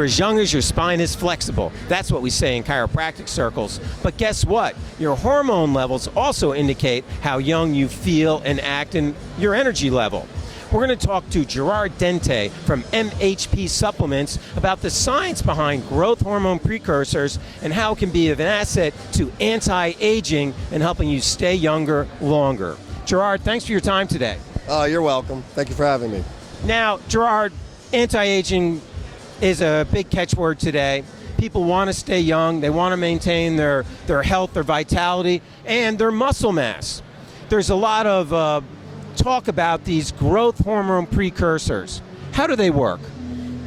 You're as young as your spine is flexible. That's what we say in chiropractic circles. But guess what? Your hormone levels also indicate how young you feel and act and your energy level. We're going to talk to Gerard Dente from MHP Supplements about the science behind growth hormone precursors and how it can be an asset to anti-aging and helping you stay younger longer. Gerard, thanks for your time today. You're welcome. Thank you for having me. Now, Gerard, anti-aging is a big catchword today. People want to stay young. They want to maintain their health, their vitality, and their muscle mass. There's a lot of talk about these growth hormone precursors. How do they work?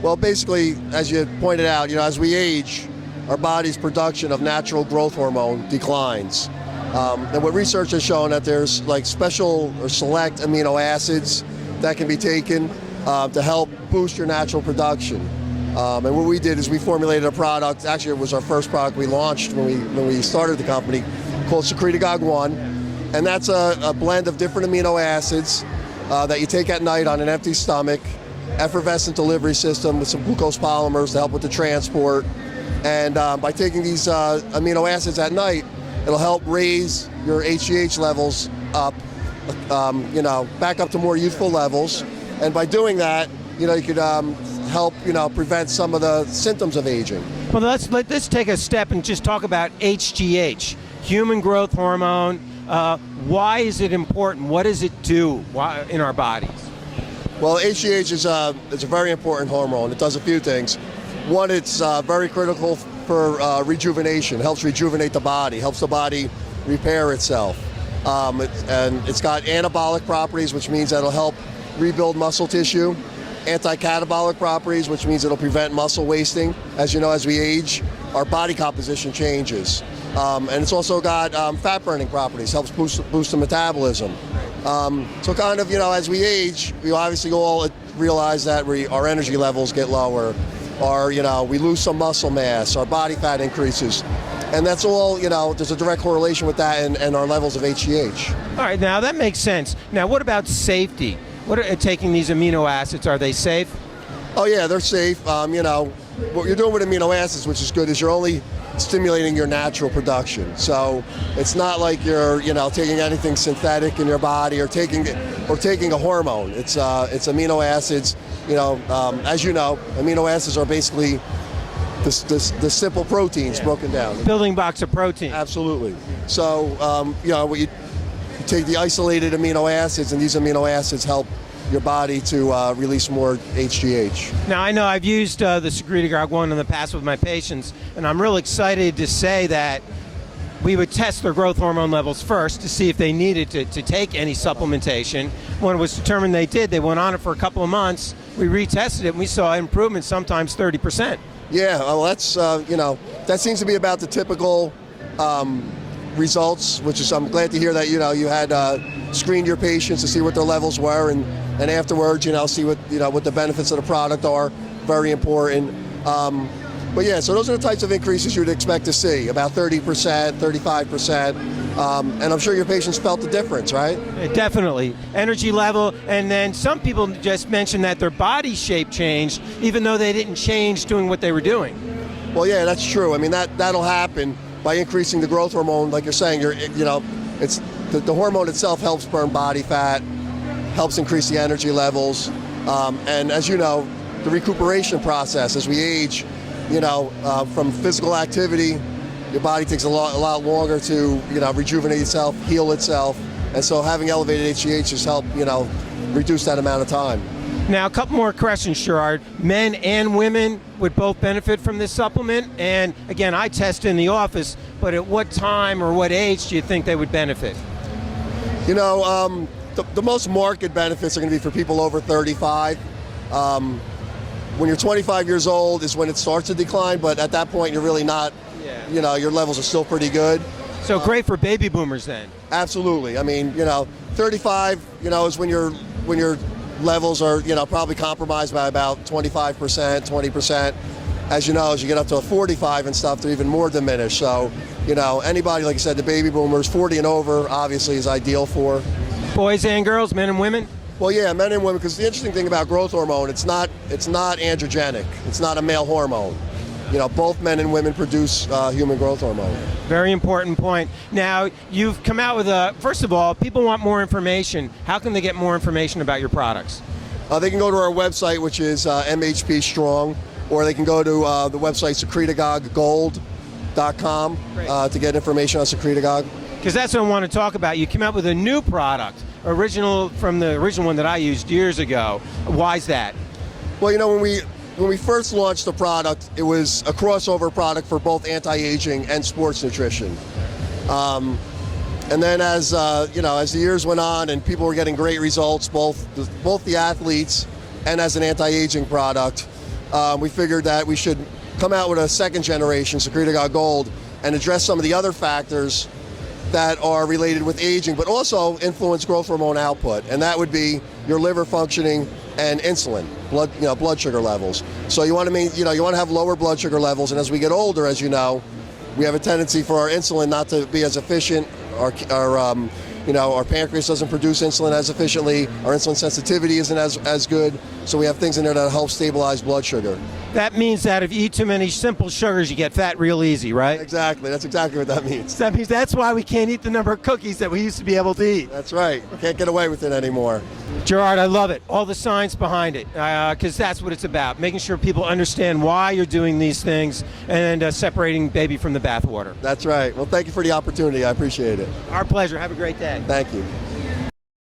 Well, basically, as you pointed out, as we age, our body's production of natural growth hormone declines. And what research has shown that there's like special or select amino acids that can be taken to help boost your natural production. And what we did is we formulated a product. Actually, it was our first product we launched when we started the company, called Secretagogue 1. And that's a blend of different amino acids that you take at night on an empty stomach, effervescent delivery system with some glucose polymers to help with the transport. And by taking these amino acids at night, it'll help raise your HGH levels up, back up to more youthful levels. And by doing that, you could help, prevent some of the symptoms of aging. Well, let's take a step and just talk about HGH, human growth hormone. Why is it important? What does it do in our bodies? Well, HGH is a very important hormone. It does a few things. One, it's very critical for rejuvenation. It helps rejuvenate the body, helps the body repair itself. And it's got anabolic properties, which means that it'll help rebuild muscle tissue. Anti-catabolic properties, which means it'll prevent muscle wasting. As you know, as we age, our body composition changes. And it's also got fat-burning properties, helps boost the metabolism. So kind of, as we age, we obviously all realize that our energy levels get lower, or, we lose some muscle mass, our body fat increases. And that's all, there's a direct correlation with that and our levels of HGH. All right, now that makes sense. Now, what about safety? Taking these amino acids, are they safe? Oh yeah, they're safe. What you're doing with amino acids, which is good, is you're only stimulating your natural production. So it's not like you're, taking anything synthetic in your body or taking a hormone. It's amino acids. As you know, amino acids are basically the simple proteins broken down. Building blocks of protein. Absolutely. So you take the isolated amino acids, and these amino acids help your body to release more HGH. Now, I know I've used the Secretagogue 1 in the past with my patients, and I'm real excited to say that we would test their growth hormone levels first to see if they needed to take any supplementation. When it was determined they did, they went on it for a couple of months. We retested it, and we saw improvement, sometimes 30%. Yeah, well, that's, that seems to be about the typical results, which is, I'm glad to hear that, you had screened your patients to see what their levels were, and afterwards, see what the benefits of the product are. Very important. But yeah, so those are the types of increases you'd expect to see, about 30%, 35%. And I'm sure your patients felt the difference, right? Definitely. Energy level, and then some people just mentioned that their body shape changed, even though they didn't change doing what they were doing. Well, yeah, that's true. I mean, that'll happen by increasing the growth hormone. Like you're saying, it's the hormone itself helps burn body fat, helps increase the energy levels. And as you know, the recuperation process as we age, from physical activity, your body takes a lot longer to, rejuvenate itself, heal itself. And so having elevated HGH has helped, reduce that amount of time. Now, a couple more questions, Gerard. Men and women would both benefit from this supplement. And again, I test in the office, but at what time or what age do you think they would benefit? The most marked benefits are going to be for people over 35. When you're 25 years old is when it starts to decline, but at that point you're really not, your levels are still pretty good. So great for baby boomers then. Absolutely. I mean, 35, is when your levels are, probably compromised by about 25%, 20%. As you know, as you get up to 45 and stuff, they're even more diminished. So, anybody, like I said, the baby boomers, 40 and over, obviously is ideal for. Boys and girls, men and women? Well, yeah, men and women, because the interesting thing about growth hormone, it's not androgenic. It's not a male hormone. You know, both men and women produce human growth hormone. Very important point. Now, you've come out with first of all, people want more information. How can they get more information about your products? They can go to our website, which is MHP Strong, or they can go to the website secretagogold.com to get information on secretagogue. Because that's what I want to talk about. You came out with a new product, from the original one that I used years ago. Why's that? Well, you know, when we first launched the product, it was a crossover product for both anti-aging and sports nutrition. And then as the years went on and people were getting great results, both the athletes and as an anti-aging product, we figured that we should come out with a second generation, Secretagogue Gold, and address some of the other factors that are related with aging, but also influence growth hormone output, and that would be your liver functioning and insulin, blood sugar levels. So you want to have lower blood sugar levels, and as we get older, as you know, we have a tendency for our insulin not to be as efficient. Our pancreas doesn't produce insulin as efficiently. Our insulin sensitivity isn't as good. So we have things in there that help stabilize blood sugar. That means that if you eat too many simple sugars, you get fat real easy, right? Exactly. That's exactly what that means. That means that's why we can't eat the number of cookies that we used to be able to eat. That's right. Can't get away with it anymore. Gerard, I love it. All the science behind it, because that's what it's about, making sure people understand why you're doing these things and separating baby from the bathwater. That's right. Well, thank you for the opportunity. I appreciate it. Our pleasure. Have a great day. Thank you.